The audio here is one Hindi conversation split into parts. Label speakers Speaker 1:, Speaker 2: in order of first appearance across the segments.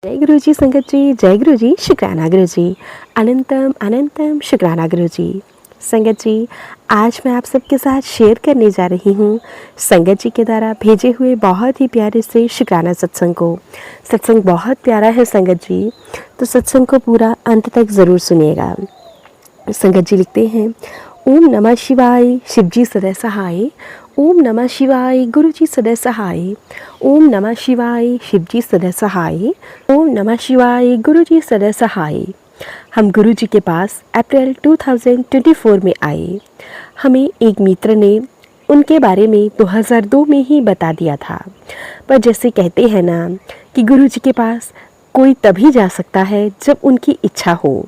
Speaker 1: जय गुरु जी संगत जी, जय गुरु जी, शुक्राना गुरु जी, अनंतम अनंतम शुक्राना गुरु जी। संगत जी, आज मैं आप सबके साथ शेयर करने जा रही हूँ संगत जी के द्वारा भेजे हुए बहुत ही प्यारे से शुक्राना सत्संग को। सत्संग बहुत प्यारा है संगत जी, तो सत्संग को पूरा अंत तक ज़रूर सुनिएगा। संगत जी लिखते हैं, ओम नमः शिवाय, शिवजी सदैव सहाय। ओम नमः शिवाय, गुरु जी सदैव सहाय। ओम नमः शिवाय, शिवजी सदैव सहाय। ओम नमः शिवाय, गुरु जी सदैव सहाय। हम गुरु जी के पास अप्रैल 2024 में आए। हमें एक मित्र ने उनके बारे में 2002 में ही बता दिया था। पर जैसे कहते हैं ना कि गुरु जी के पास कोई तभी जा सकता है जब उनकी इच्छा हो।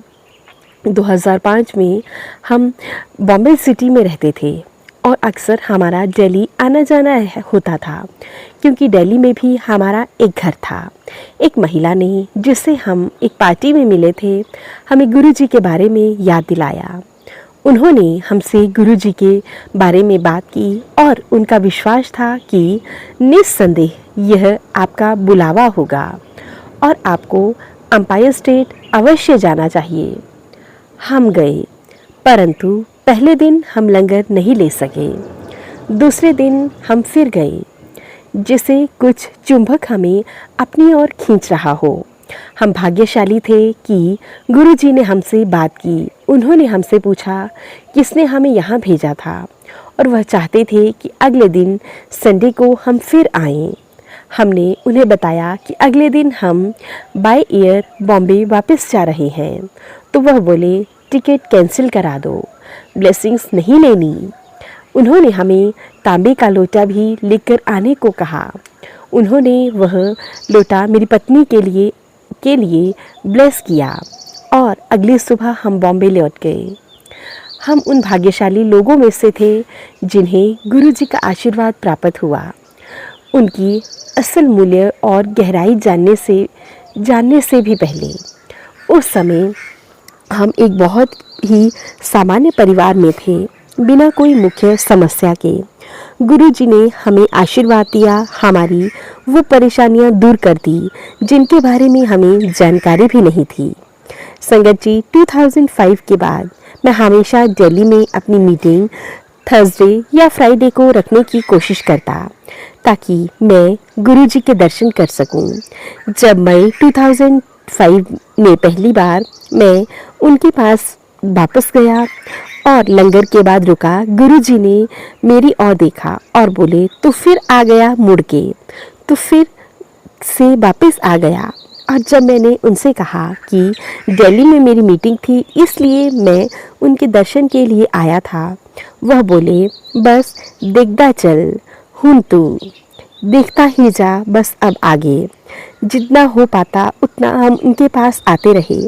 Speaker 1: 2005 में हम बॉम्बे सिटी में रहते थे और अक्सर हमारा दिल्ली आना जाना होता था, क्योंकि दिल्ली में भी हमारा एक घर था। एक महिला ने, जिससे हम एक पार्टी में मिले थे, हमें गुरुजी के बारे में याद दिलाया। उन्होंने हमसे गुरुजी के बारे में बात की और उनका विश्वास था कि निस्संदेह यह आपका बुलावा होगा और आपको एम्पायर स्टेट अवश्य जाना चाहिए। हम गए, परंतु पहले दिन हम लंगर नहीं ले सके। दूसरे दिन हम फिर गए, जैसे कुछ चुंबक हमें अपनी ओर खींच रहा हो। हम भाग्यशाली थे कि गुरुजी ने हमसे बात की। उन्होंने हमसे पूछा किसने हमें यहाँ भेजा था, और वह चाहते थे कि अगले दिन संडे को हम फिर आएं। हमने उन्हें बताया कि अगले दिन हम बाय एयर बॉम्बे वापस जा रहे हैं, तो वह बोले टिकट कैंसिल करा दो, ब्लेसिंग्स नहीं लेनी। उन्होंने हमें तांबे का लोटा भी लेकर आने को कहा। उन्होंने वह लोटा मेरी पत्नी के लिए ब्लेस किया और अगली सुबह हम बॉम्बे लौट गए। हम उन भाग्यशाली लोगों में से थे जिन्हें गुरुजी का आशीर्वाद प्राप्त हुआ। उनकी असल मूल्य और गहराई जानने से भी पहले उस समय हम एक बहुत ही सामान्य परिवार में थे, बिना कोई मुख्य समस्या के। गुरुजी ने हमें आशीर्वाद दिया, हमारी वो परेशानियां दूर कर दी जिनके बारे में हमें जानकारी भी नहीं थी। संगत जी, 2005 के बाद मैं हमेशा दिल्ली में अपनी मीटिंग थर्सडे या फ्राइडे को रखने की कोशिश करता, ताकि मैं गुरुजी के दर्शन कर सकूं। जब मई 2005 में पहली बार मैं उनके पास वापस गया और लंगर के बाद रुका, गुरुजी ने मेरी ओर देखा और बोले तो फिर आ गया मुड़ के, तो फिर से वापस आ गया। और जब मैंने उनसे कहा कि दिल्ली में मेरी मीटिंग थी, इसलिए मैं उनके दर्शन के लिए आया था, वह बोले बस देखता चल, हूं तू देखता ही जा, बस अब आगे जितना हो पाता उतना हम उनके पास आते रहे।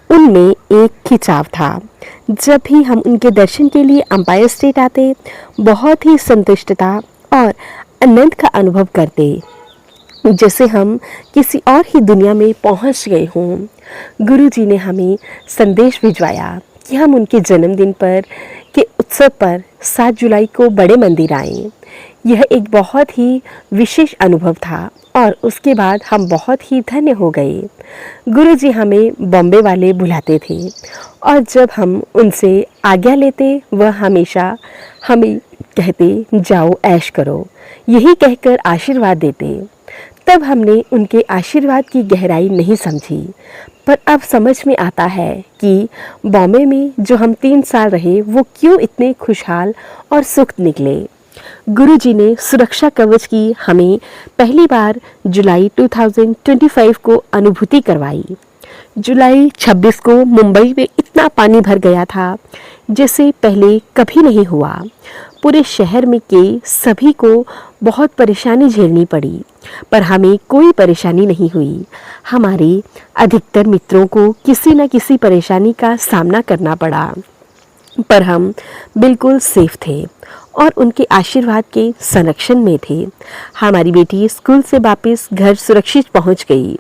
Speaker 1: उनमें एक खिंचाव था। जब भी हम उनके दर्शन के लिए एम्पायर स्टेट आते, बहुत ही संतुष्टता और आनंद का अनुभव करते, जैसे हम किसी और ही दुनिया में पहुंच गए हों। गुरुजी ने हमें संदेश भिजवाया कि हम उनके जन्मदिन पर के उत्सव पर 7 जुलाई को बड़े मंदिर आएं। यह एक बहुत ही विशेष अनुभव था और उसके बाद हम बहुत ही धन्य हो गए। गुरुजी हमें बॉम्बे वाले बुलाते थे और जब हम उनसे आज्ञा लेते, वह हमेशा हमें कहते जाओ ऐश करो, यही कहकर आशीर्वाद देते। तब हमने उनके आशीर्वाद की गहराई नहीं समझी, पर अब समझ में आता है कि बॉम्बे में जो हम 3 साल रहे, वो क्यों इतने खुशहाल और सुख निकले। गुरुजी ने सुरक्षा कवच की हमें पहली बार जुलाई 2025 को अनुभूति करवाई। जुलाई 26 को मुंबई में इतना पानी भर गया था जैसे पहले कभी नहीं हुआ। पूरे शहर में के सभी को बहुत परेशानी झेलनी पड़ी, पर हमें कोई परेशानी नहीं हुई। हमारे अधिकतर मित्रों को किसी न किसी परेशानी का सामना करना पड़ा, पर हम बिल्कुल सेफ थे और उनके आशीर्वाद के संरक्षण में थे। हमारी बेटी स्कूल से वापस घर सुरक्षित पहुंच गई,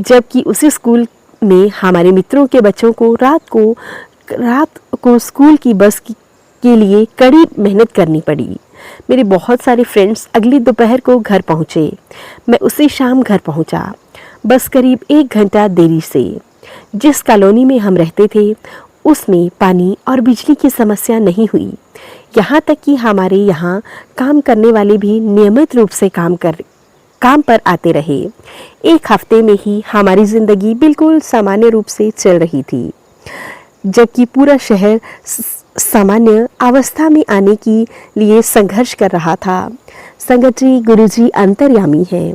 Speaker 1: जबकि उसी स्कूल में हमारे मित्रों के बच्चों को रात को स्कूल की बस के लिए कड़ी मेहनत करनी पड़ी। मेरे बहुत सारे फ्रेंड्स अगली दोपहर को घर पहुंचे। मैं उसी शाम घर पहुंचा। बस करीब 1 घंटा देरी से। जिस कॉलोनी में हम रहते थे उसमें पानी और बिजली की समस्या नहीं हुई। यहाँ तक कि हमारे यहाँ काम करने वाले भी नियमित रूप से काम पर आते रहे। 1 हफ्ते में ही हमारी ज़िंदगी बिल्कुल सामान्य रूप से चल रही थी, जबकि पूरा शहर सामान्य अवस्था में आने के लिए संघर्ष कर रहा था। संगत जी, गुरुजी अंतर्यामी हैं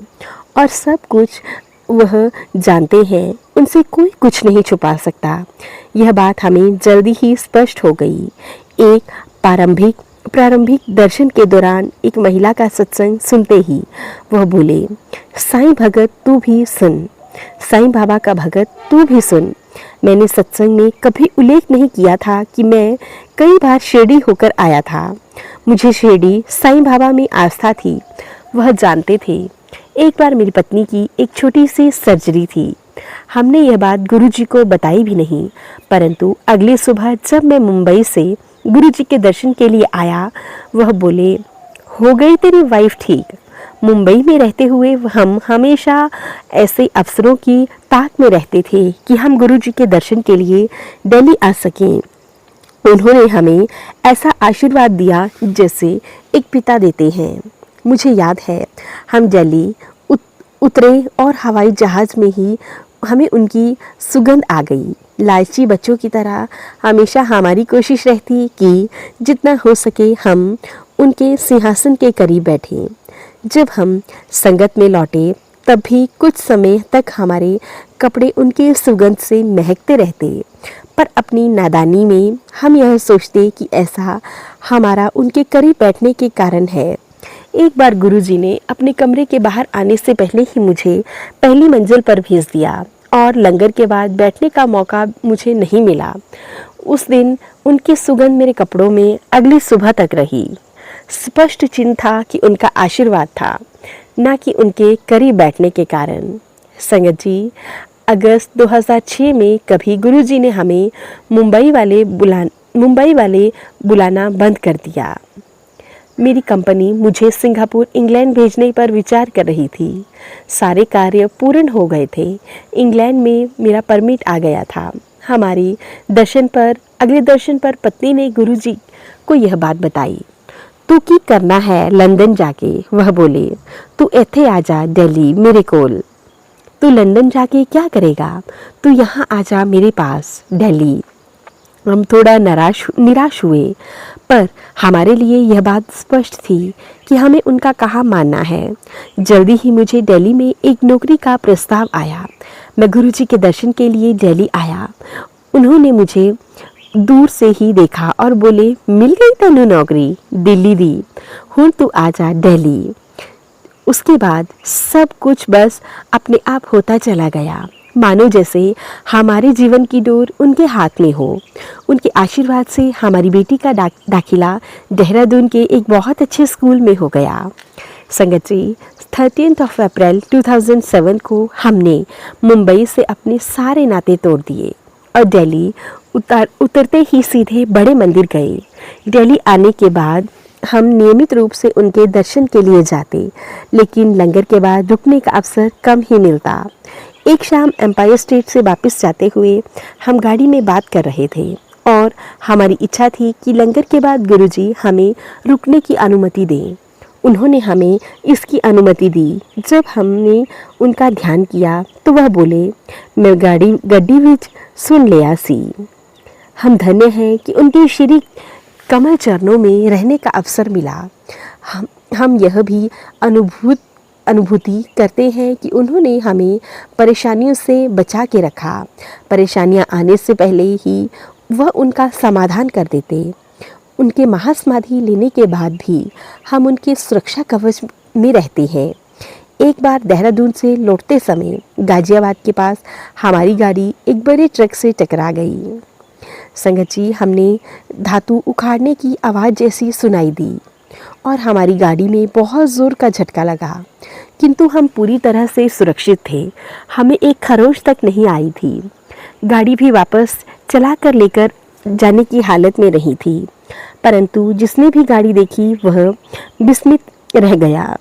Speaker 1: और सब कुछ वह जानते हैं, उनसे कोई कुछ नहीं छुपा सकता। यह बात हमें जल्दी ही स्पष्ट हो गई। एक प्रारंभिक दर्शन के दौरान एक महिला का सत्संग सुनते ही वह बोले, साईं भगत तू भी सुन, साईं बाबा का भगत तू भी सुन। मैंने सत्संग में कभी उल्लेख नहीं किया था कि मैं कई बार शिरडी होकर आया था। मुझे शिरडी साईं बाबा में आस्था थी, वह जानते थे। एक बार मेरी पत्नी की एक छोटी सी सर्जरी थी। हमने यह बात गुरुजी को बताई भी नहीं, परंतु अगली सुबह जब मैं मुंबई से गुरुजी के दर्शन के लिए आया, वह बोले, हो गई तेरी वाइफ ठीक। मुंबई में रहते हुए हम हमेशा ऐसे अवसरों की ताक में रहते थे कि हम गुरुजी के दर्शन के लिए दिल्ली आ सकें। उन्होंने हमें ऐसा आशीर्वाद दिया जैसे एक पिता देते हैं। मुझे याद है हम दिल्ली उतरे और हवाई जहाज़ में ही हमें उनकी सुगंध आ गई। लालची बच्चों की तरह हमेशा हमारी कोशिश रहती कि जितना हो सके हम उनके सिंहासन के करीब बैठें। जब हम संगत में लौटे तब भी कुछ समय तक हमारे कपड़े उनके सुगंध से महकते रहते, पर अपनी नादानी में हम यह सोचते कि ऐसा हमारा उनके करीब बैठने के कारण है। एक बार गुरुजी ने अपने कमरे के बाहर आने से पहले ही मुझे पहली मंजिल पर भेज दिया और लंगर के बाद बैठने का मौका मुझे नहीं मिला। उस दिन उनकी सुगंध मेरे कपड़ों में अगली सुबह तक रही। स्पष्ट चिन्ह था कि उनका आशीर्वाद था, न कि उनके करीब बैठने के कारण। संगत जी, अगस्त 2006 में कभी गुरुजी ने हमें मुंबई वाले बुलाना बंद कर दिया। मेरी कंपनी मुझे सिंगापुर इंग्लैंड भेजने पर विचार कर रही थी। सारे कार्य पूर्ण हो गए थे। इंग्लैंड में मेरा परमिट आ गया था। अगले दर्शन पर पत्नी ने गुरुजी को यह बात बताई। तू की करना है लंदन जाके, वह बोले, तू इत्थे आ जा दिल्ली मेरे कोल। तू लंदन जाके क्या करेगा, तू यहाँ आ जा मेरे पास दिल्ली। हम थोड़ा निराश हुए, पर हमारे लिए यह बात स्पष्ट थी कि हमें उनका कहाँ मानना है। जल्दी ही मुझे दिल्ली में एक नौकरी का प्रस्ताव आया। मैं गुरुजी के दर्शन के लिए दिल्ली आया। उन्होंने मुझे दूर से ही देखा और बोले, मिल गई तैनू नौकरी, दिल्ली दी, हुण तू आ जा दिल्ली। उसके बाद सब कुछ बस अपने आप होता चला गया, मानो जैसे हमारे जीवन की डोर उनके हाथ में हो। उनके आशीर्वाद से हमारी बेटी का दाखिला देहरादून के एक बहुत अच्छे स्कूल में हो गया। संगत जी, 13 अप्रैल 2007 को हमने मुंबई से अपने सारे नाते तोड़ दिए और दिल्ली उतरते ही सीधे बड़े मंदिर गए। दिल्ली आने के बाद हम नियमित रूप से उनके दर्शन के लिए जाते, लेकिन लंगर के बाद रुकने का अवसर कम ही मिलता। एक शाम एम्पायर स्टेट से वापस जाते हुए हम गाड़ी में बात कर रहे थे और हमारी इच्छा थी कि लंगर के बाद गुरुजी हमें रुकने की अनुमति दें। उन्होंने हमें इसकी अनुमति दी। जब हमने उनका ध्यान किया तो वह बोले, मैं गड्डी विच सुन लिया सी। हम धन्य हैं कि उनके श्री कमल चरणों में रहने का अवसर मिला। हम यह भी अनुभूति करते हैं कि उन्होंने हमें परेशानियों से बचा के रखा। परेशानियां आने से पहले ही वह उनका समाधान कर देते। उनके महासमाधि लेने के बाद भी हम उनके सुरक्षा कवच में रहते हैं। एक बार देहरादून से लौटते समय गाजियाबाद के पास हमारी गाड़ी एक बड़े ट्रक से टकरा गई। संगत जी, हमने धातु उखाड़ने की आवाज़ जैसी सुनाई दी और हमारी गाड़ी में बहुत ज़ोर का झटका लगा, किंतु हम पूरी तरह से सुरक्षित थे। हमें एक खरोच तक नहीं आई थी। गाड़ी भी वापस चला कर लेकर जाने की हालत में नहीं थी, परंतु जिसने भी गाड़ी देखी वह विस्मित रह गया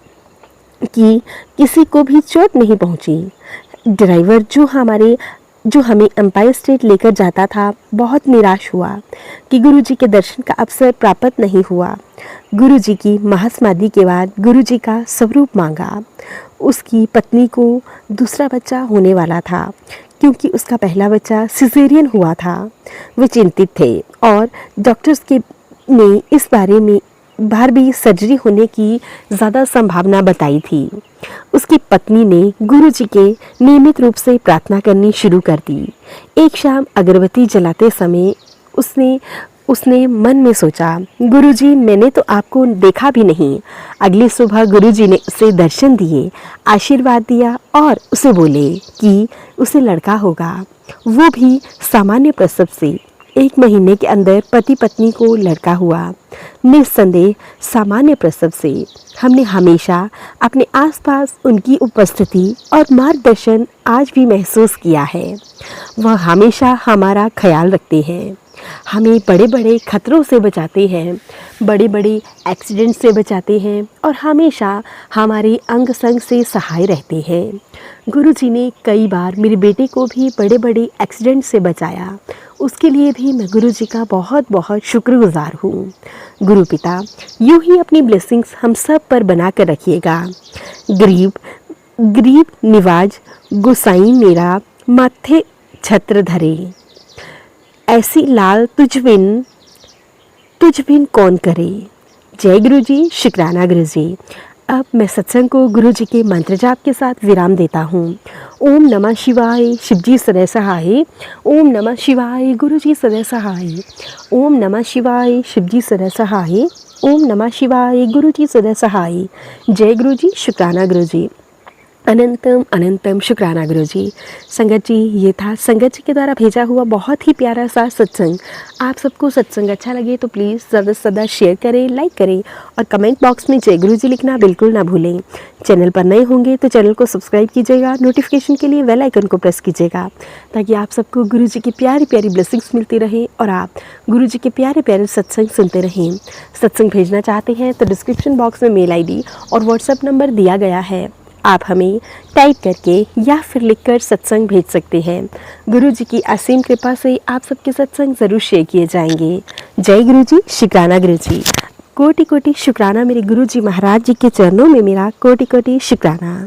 Speaker 1: कि किसी को भी चोट नहीं पहुंची। ड्राइवर जो हमें एम्पायर स्टेट लेकर जाता था बहुत निराश हुआ कि गुरुजी के दर्शन का अवसर प्राप्त नहीं हुआ। गुरुजी की महासमाधि के बाद गुरुजी का स्वरूप मांगा। उसकी पत्नी को दूसरा बच्चा होने वाला था क्योंकि उसका पहला बच्चा सिजेरियन हुआ था। वे चिंतित थे और डॉक्टर्स ने इस बारे में बाहर भी सर्जरी होने की ज़्यादा संभावना बताई थी। उसकी पत्नी ने गुरुजी के नियमित रूप से प्रार्थना करनी शुरू कर दी। एक शाम अगरबत्ती जलाते समय उसने मन में सोचा, गुरुजी मैंने तो आपको देखा भी नहीं। अगली सुबह गुरुजी ने उसे दर्शन दिए, आशीर्वाद दिया और उसे बोले कि उसे लड़का होगा, वो भी सामान्य प्रसव से। 1 महीने के अंदर पति पत्नी को लड़का हुआ, निस्संदेह सामान्य प्रसव से। हमने हमेशा अपने आसपास उनकी उपस्थिति और मार्गदर्शन आज भी महसूस किया है। वह हमेशा हमारा ख्याल रखते हैं, हमें बड़े बड़े खतरों से बचाते हैं, बड़े बड़े एक्सीडेंट से बचाते हैं और हमेशा हमारे अंग संग से सहाय रहते हैं। गुरुजी ने कई बार मेरे बेटे को भी बड़े बड़े एक्सीडेंट से बचाया। उसके लिए भी मैं गुरुजी का बहुत बहुत शुक्रगुजार हूँ। गुरु पिता यूँ ही अपनी ब्लेसिंग्स हम सब पर बना कर रखिएगा। गरीब निवाज गुसाई मेरा माथे छत्र धरे, ऐसी लाल तुझ बिन कौन करे। जय गुरु जी, शुक्राना गुरु जी। अब मैं सत्संग को गुरु जी के मंत्र जाप के साथ विराम देता हूँ। ओम नमः शिवाय, शिवजी सदैव सहाय। ओम नमः शिवाय, गुरु जी सदैव सहाय। ओम नमः शिवाय, शिवजी सदैव सहाय। ओम नमः शिवाय, गुरु जी सदैव सहाय। जय गुरु जी, शुक्राना गुरु जी। अनंतम अनंतम शुक्राना गुरु जी। संगत जी, ये था संगत जी के द्वारा भेजा हुआ बहुत ही प्यारा सा सत्संग। आप सबको सत्संग अच्छा लगे तो प्लीज़ ज़्यादा से ज़्यादा शेयर करें, लाइक करें और कमेंट बॉक्स में जय गुरु जी लिखना बिल्कुल ना भूलें। चैनल पर नए होंगे तो चैनल को सब्सक्राइब कीजिएगा, नोटिफिकेशन के लिए बेल आइकन को प्रेस कीजिएगा ताकि आप सबको गुरु जी की प्यारी प्यारी ब्लेसिंग्स मिलती रहें और आप गुरु जी के प्यारे प्यारे सत्संग सुनते रहें। सत्संग भेजना चाहते हैं तो डिस्क्रिप्शन बॉक्स में मेल ID और व्हाट्सएप नंबर दिया गया है। आप हमें टाइप करके या फिर लिखकर सत्संग भेज सकते हैं। गुरु जी की असीम कृपा से आप सबके सत्संग ज़रूर शेयर किए जाएंगे। जय गुरु जी, शुक्राना गुरु जी। कोटि कोटि शुक्राना मेरे गुरु जी महाराज जी के चरणों में मेरा कोटि कोटि शुक्राना।